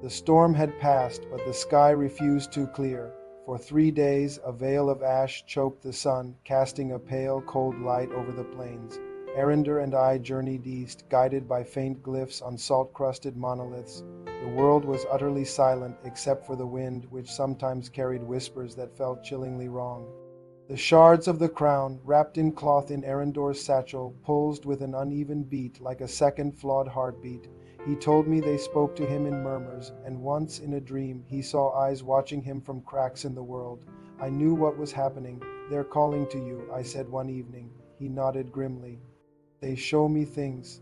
The storm had passed, but the sky refused to clear. For 3 days, a veil of ash choked the sun, casting a pale, cold light over the plains. Arender and I journeyed east, guided by faint glyphs on salt-crusted monoliths. The world was utterly silent, except for the wind, which sometimes carried whispers that felt chillingly wrong. The shards of the crown, wrapped in cloth in Arendor's satchel, pulsed with an uneven beat like a second flawed heartbeat. He told me they spoke to him in murmurs, and once, in a dream, he saw eyes watching him from cracks in the world. I knew what was happening. "They're calling to you," I said one evening. He nodded grimly. "They show me things."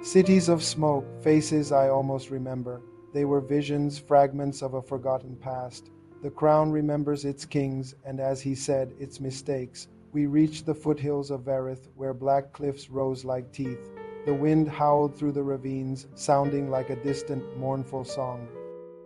Cities of smoke, faces I almost remember. They were visions, fragments of a forgotten past. The crown remembers its kings, and as he said, its mistakes. We reached the foothills of Varith, where black cliffs rose like teeth. The wind howled through the ravines, sounding like a distant, mournful song.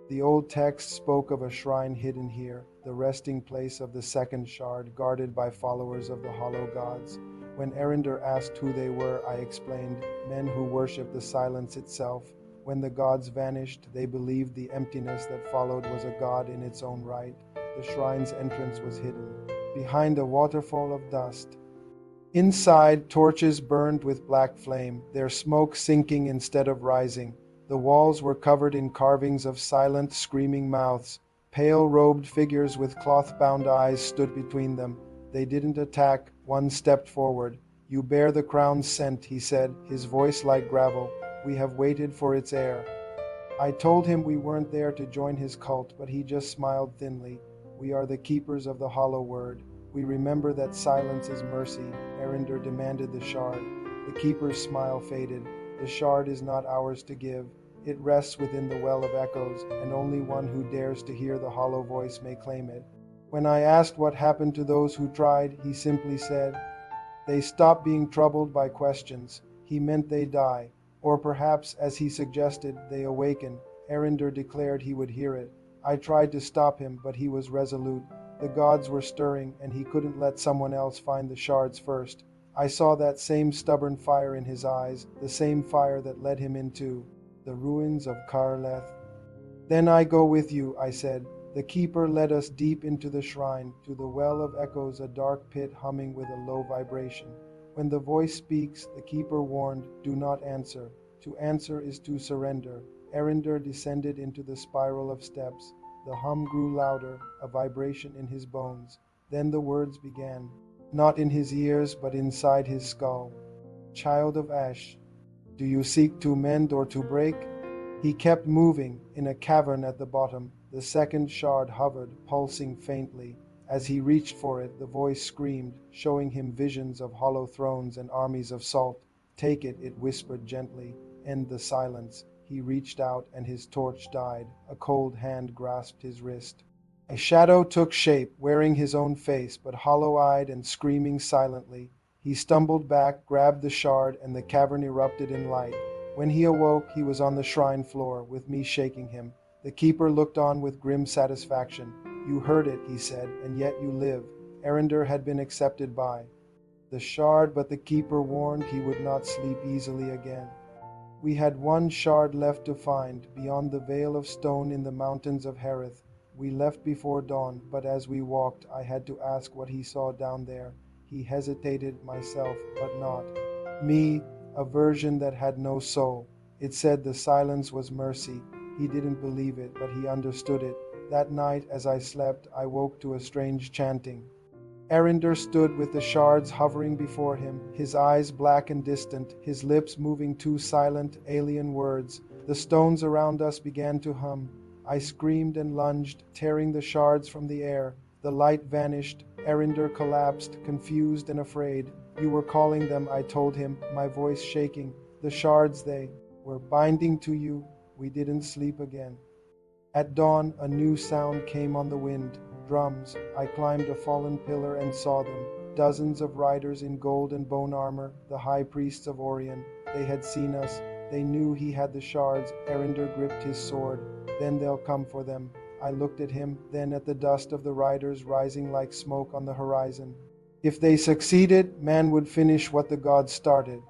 The old text spoke of a shrine hidden here, the resting place of the second shard, guarded by followers of the hollow gods. When Arender asked who they were, I explained, men who worship the silence itself. When the gods vanished, they believed the emptiness that followed was a god in its own right. The shrine's entrance was hidden, behind a waterfall of dust. Inside, torches burned with black flame, their smoke sinking instead of rising. The walls were covered in carvings of silent, screaming mouths. Pale-robed figures with cloth-bound eyes stood between them. They didn't attack. One stepped forward. "You bear the crown's scent," he said, his voice like gravel. "We have waited for its heir." I told him we weren't there to join his cult, but he just smiled thinly. "We are the keepers of the hollow word. We remember that silence is mercy." Arender demanded the shard. The keeper's smile faded. "The shard is not ours to give. It rests within the well of echoes, and only one who dares to hear the hollow voice may claim it." When I asked what happened to those who tried, he simply said, "They stop being troubled by questions." He meant they die. Or perhaps, as he suggested, they awaken. Arender declared he would hear it. I tried to stop him, but he was resolute. The gods were stirring, and he couldn't let someone else find the shards first. I saw that same stubborn fire in his eyes, the same fire that led him into the ruins of Karleth. "Then I go with you," I said. The keeper led us deep into the shrine, to the well of echoes, a dark pit humming with a low vibration. When the voice speaks, the keeper warned, "Do not answer. To answer is to surrender." Arender descended into the spiral of steps. The hum grew louder, a vibration in his bones. Then the words began, not in his ears, but inside his skull. "Child of ash, do you seek to mend or to break?" He kept moving. In a cavern at the bottom, the second shard hovered, pulsing faintly. As he reached for it, the voice screamed, showing him visions of hollow thrones and armies of salt. "Take it," it whispered gently. "End the silence." He reached out, and his torch died. A cold hand grasped his wrist. A shadow took shape, wearing his own face, but hollow-eyed and screaming silently. He stumbled back, grabbed the shard, and the cavern erupted in light. When he awoke, he was on the shrine floor, with me shaking him. The keeper looked on with grim satisfaction. "You heard it," he said, "and yet you live." Arender had been accepted by the shard, but the keeper warned he would not sleep easily again. We had one shard left to find, beyond the veil of stone in the mountains of Hereth. We left before dawn, but as we walked, I had to ask what he saw down there. He hesitated, myself, but not me, a version that had no soul. It said the silence was mercy. He didn't believe it, but he understood it. That night, as I slept, I woke to a strange chanting. Arender stood with the shards hovering before him, his eyes black and distant, his lips moving two silent, alien words. The stones around us began to hum. I screamed and lunged, tearing the shards from the air. The light vanished. Arender collapsed, confused and afraid. "You were calling them," I told him, my voice shaking. "The shards, they were binding to you." We didn't sleep again. At dawn, a new sound came on the wind. Drums. I climbed a fallen pillar and saw them. Dozens of riders in gold and bone armor, the high priests of Orion. They had seen us. They knew he had the shards. Arender gripped his sword. "Then they'll come for them." I looked at him, then at the dust of the riders rising like smoke on the horizon. "If they succeeded, man would finish what the gods started."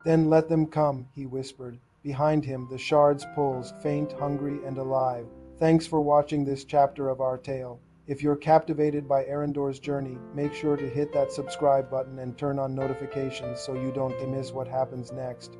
"Then let them come," he whispered. Behind him, the shards pulls, faint, hungry, and alive. Thanks for watching this chapter of our tale. If you're captivated by Arendor's journey, make sure to hit that subscribe button and turn on notifications so you don't miss what happens next.